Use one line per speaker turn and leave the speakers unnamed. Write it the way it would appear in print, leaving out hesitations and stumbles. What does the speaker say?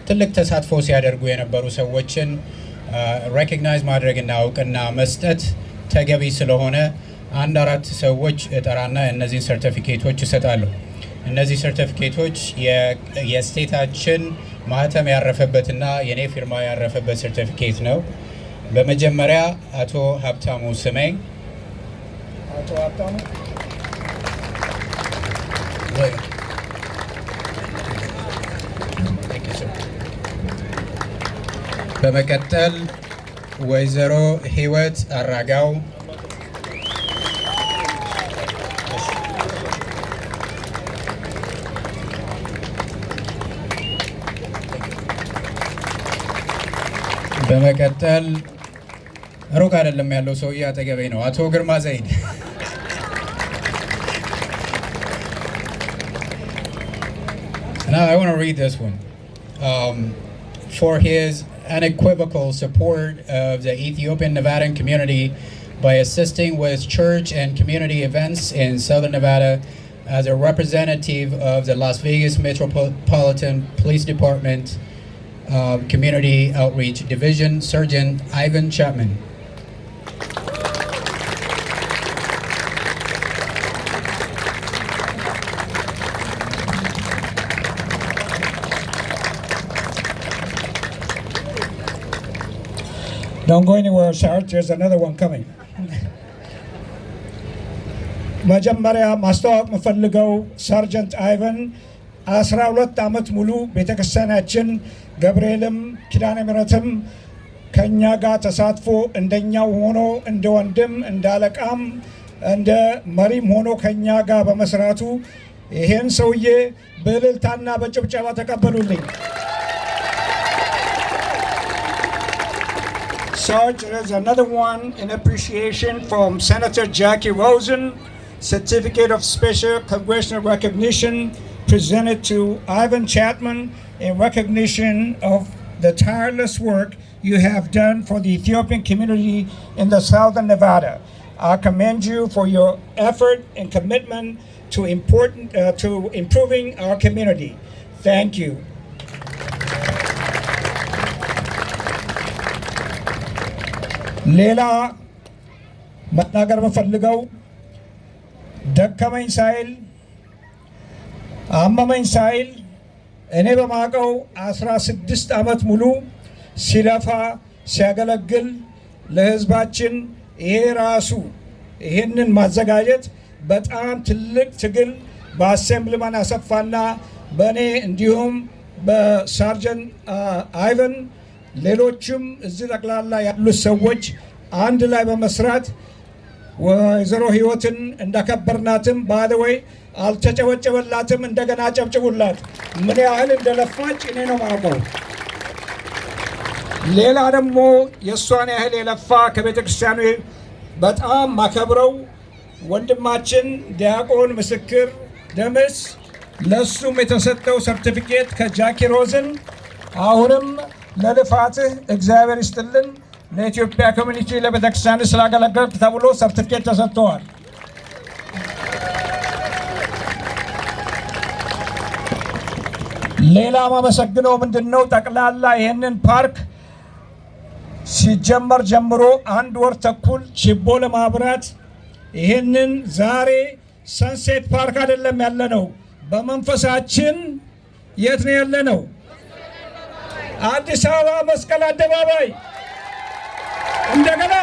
ትልቅ ተሳትፎ ሲያደርጉ የነበሩ ሰዎችን ሬኮግናይዝ ማድረግና እውቅና መስጠት ተገቢ ስለሆነ አንድ አራት ሰዎች እጠራና እነዚህን ሰርቲፊኬቶች እሰጣለሁ። እነዚህ ሰርቲፊኬቶች የስቴታችን ማህተም ያረፈበትና የኔ ፊርማ ያረፈበት ሰርቲፊኬት ነው። በመጀመሪያ አቶ ሀብታሙ ስሜ በመቀጠል ወይዘሮ ህይወት አራጋው በመቀጠል ሩቅ አይደለም ያለው ሰውዬ አጠገቤ ነው አቶ ግርማ ዘይድ Now I want to read this one. For his unequivocal support of the Ethiopian Nevadan community by assisting with church and community events in Southern Nevada as a representative of the Las Vegas Metropolitan Police Department Community Outreach Division, Sergeant Ivan Chapman.
Don't go anywhere, Sarge. There's another one coming. መጀመሪያ ማስተዋወቅ የምፈልገው ሳርጀንት አይቨን 12 ዓመት ሙሉ ቤተክርስቲያናችን ገብርኤልም ኪዳነ ምሕረትም ከኛ ጋር ተሳትፎ እንደኛው ሆኖ እንደ ወንድም እንደ አለቃም እንደ መሪም ሆኖ ከኛ ጋር በመስራቱ ይሄን ሰውዬ በእልልታና በጭብጨባ ተቀበሉልኝ። Sarge, there's another one in appreciation from Senator Jackie Rosen, Certificate of Special Congressional Recognition presented to Ivan Chapman in recognition of the tireless work you have done for the Ethiopian community in the Southern Nevada. I commend you for your effort and commitment to improving our community. Thank you. ሌላ መናገር በፈልገው ደከመኝ ሳይል አመመኝ ሳይል እኔ በማቀው 16 ዓመት ሙሉ ሲለፋ ሲያገለግል ለህዝባችን ይሄ ራሱ ይሄንን ማዘጋጀት በጣም ትልቅ ትግል በአሴምብሊማን አሰፋና በእኔ እንዲሁም በሳርጀንት አይቨን ሌሎችም እዚህ ጠቅላላ ያሉት ሰዎች አንድ ላይ በመስራት ወይዘሮ ህይወትን እንዳከበርናትም ባደወይ አልተጨበጨበላትም። እንደገና ጨብጭቡላት። ምን ያህል እንደለፋች እኔ ነው ማውቀው። ሌላ ደግሞ የሷን ያህል የለፋ ከቤተ ክርስቲያኑ በጣም ማከብረው ወንድማችን ዲያቆን ምስክር ደምስ ለሱም የተሰጠው ሰርቲፊኬት ከጃኪ ሮዝን አሁንም ለልፋትህ እግዚአብሔር ይስጥልን ለኢትዮጵያ ኮሚኒቲ ለቤተክርስቲያን ስላገለገልክ ተብሎ ሰርቲፊኬት ተሰጥቷል። ሌላ ማመሰግነው ምንድነው ጠቅላላ ይሄንን ፓርክ ሲጀመር ጀምሮ አንድ ወር ተኩል ችቦ ለማብራት ይሄንን ዛሬ ሰንሴት ፓርክ አይደለም ያለነው በመንፈሳችን የት ነው ያለነው? አዲስ አበባ መስቀል አደባባይ እንደገና